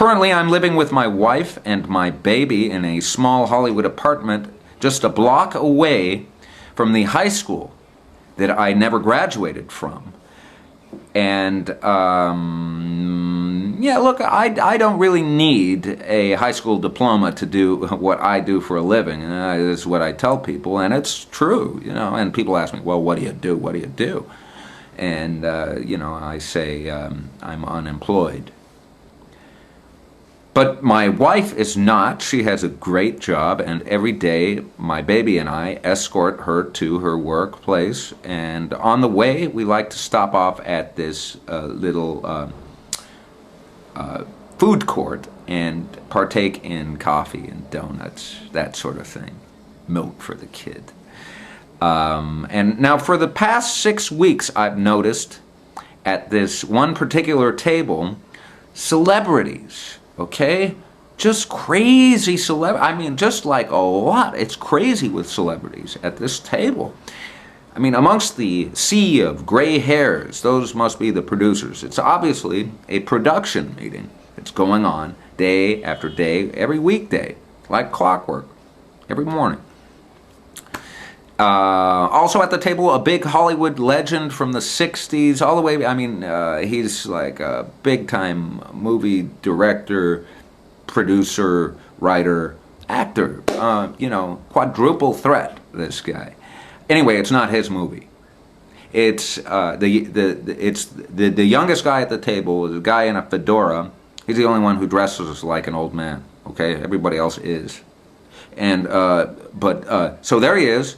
Currently, I'm living with my wife and my baby in a small Hollywood apartment just a block away from the high school that I never graduated from. And yeah, look, I don't really need a high school diploma to do what I do for a living. This is what I tell people, and it's true, you know. And people ask me, well, what do you do? What do you do? And, you know, I say I'm unemployed. But my wife is not. She has a great job, and every day my baby and I escort her to her workplace. And on the way, we like to stop off at this little food court and partake in coffee and donuts, that sort of thing. Milk for the kid. And now for the past 6 weeks, I've noticed at this one particular table, celebrities. Okay? Just crazy I mean, just like a lot. It's crazy with celebrities at this table. I mean, amongst the sea of gray hairs, those must be the producers. It's obviously a production meeting. It's going on day after day, every weekday, like clockwork, every morning. Also at the table, a big Hollywood legend from the 60s, all the way, I mean, he's like a big-time movie director, producer, writer, actor, you know, quadruple threat, this guy. Anyway, it's not his movie. It's the youngest guy at the table is a guy in a fedora. He's the only one who dresses like an old man, okay? Everybody else is. And, so there he is.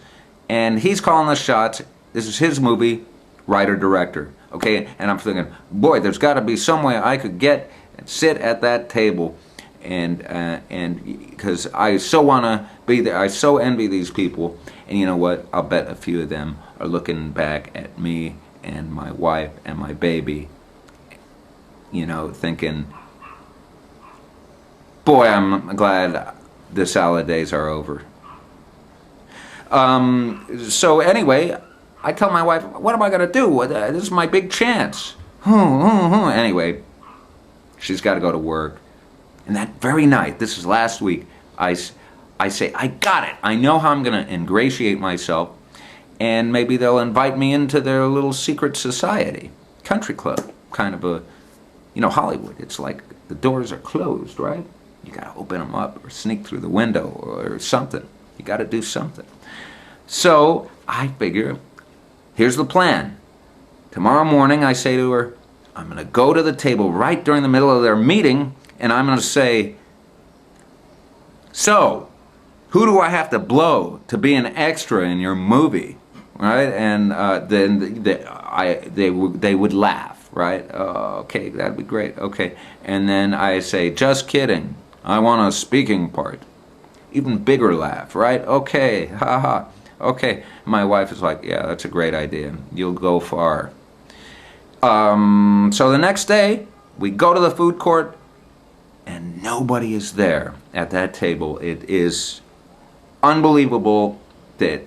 And he's calling the shots. This is his movie, writer-director, okay? And I'm thinking, boy, there's got to be some way I could get and sit at that table, and because I so want to be there, I so envy these people. And you know what? I'll bet a few of them are looking back at me and my wife and my baby, you know, thinking, boy, I'm glad the salad days are over. So anyway, I tell my wife, what am I going to do? This is my big chance. Anyway, she's got to go to work. And that very night, this is last week, I say, I got it. I know how I'm going to ingratiate myself, and maybe they'll invite me into their little secret society, country club, kind of a, you know, Hollywood. It's like the doors are closed, right? You got to open them up or sneak through the window or something. You got to do something. So I figure, here's the plan. Tomorrow morning, I say to her, I'm going to go to the table right during the middle of their meeting, and I'm going to say, so, who do I have to blow to be an extra in your movie? Right? And then they would laugh, right? Okay, that'd be great. Okay. And then I say, just kidding. I want a speaking part. Even bigger laugh, right? Okay, haha. Okay. My wife is like, yeah, that's a great idea. You'll go far. So the next day, we go to the food court, and nobody is there at that table. It is unbelievable that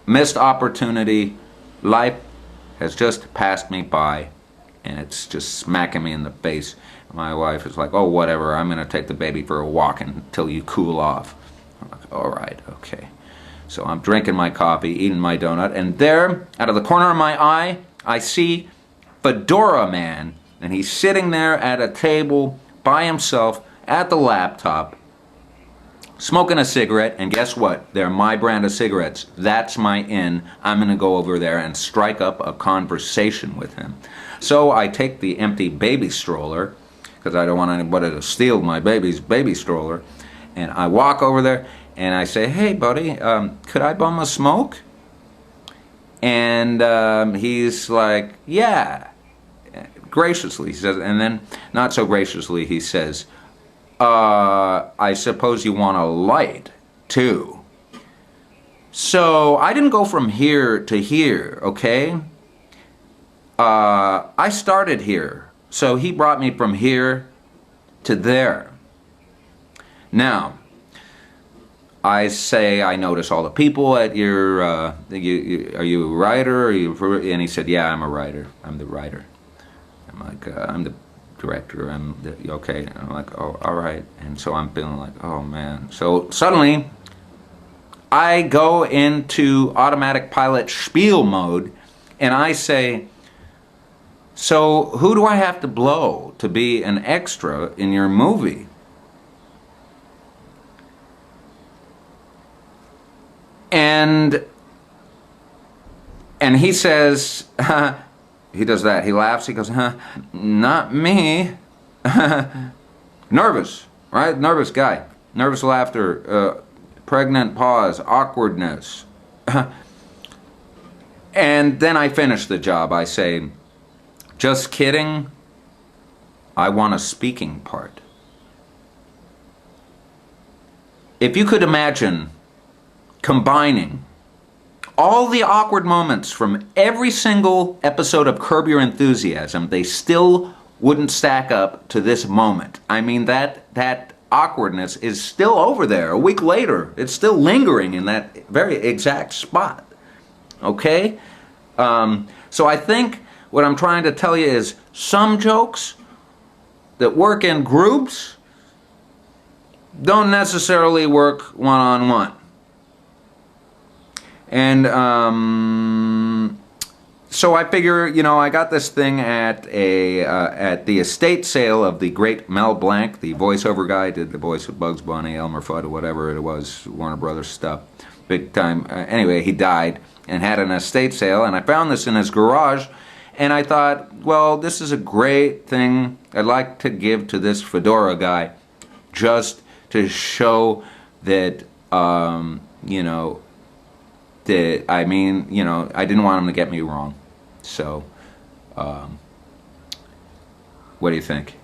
missed opportunity, life has just passed me by, and it's just smacking me in the face. My wife is like, oh, whatever, I'm going to take the baby for a walk until you cool off. I'm like, all right, okay. So I'm drinking my coffee, eating my donut, and there, out of the corner of my eye, I see Fedora Man, and he's sitting there at a table by himself at the laptop, smoking a cigarette, and guess what? They're my brand of cigarettes. That's my in. I'm going to go over there and strike up a conversation with him. So I take the empty baby stroller, because I don't want anybody to steal my baby's baby stroller, and I walk over there, and I say, hey, buddy, could I bum a smoke? And he's like, yeah, graciously, he says, and then not so graciously, he says, I suppose you want a light, too. So I didn't go from here to here, okay? I started here, so he brought me from here to there. Now, I say, I notice all the people at your, are you a writer? And he said, yeah, I'm a writer. I'm the writer. I'm like, I'm the director, okay. And I'm like, oh, all right. And so I'm feeling like, oh man. So suddenly I go into automatic pilot spiel mode, and I say, so who do I have to blow to be an extra in your movie? And he says, he does that. He laughs. He goes, not me. Nervous, right? Nervous guy. Nervous laughter. Pregnant pause. Awkwardness. And then I finish the job. I say, just kidding. I want a speaking part. If you could imagine combining all the awkward moments from every single episode of Curb Your Enthusiasm, they still wouldn't stack up to this moment. I mean, that awkwardness is still over there a week later. It's still lingering in that very exact spot. Okay? So I think what I'm trying to tell you is some jokes that work in groups don't necessarily work one-on-one. And so I figure, you know, I got this thing at the estate sale of the great Mel Blanc, the voiceover guy, did the voice of Bugs Bunny, Elmer Fudd, or whatever it was, Warner Brothers stuff, big time. Anyway, he died and had an estate sale, and I found this in his garage, and I thought, well, this is a great thing I'd like to give to this fedora guy, just to show that, you know, that, I mean, you know, I didn't want him to get me wrong. So, what do you think?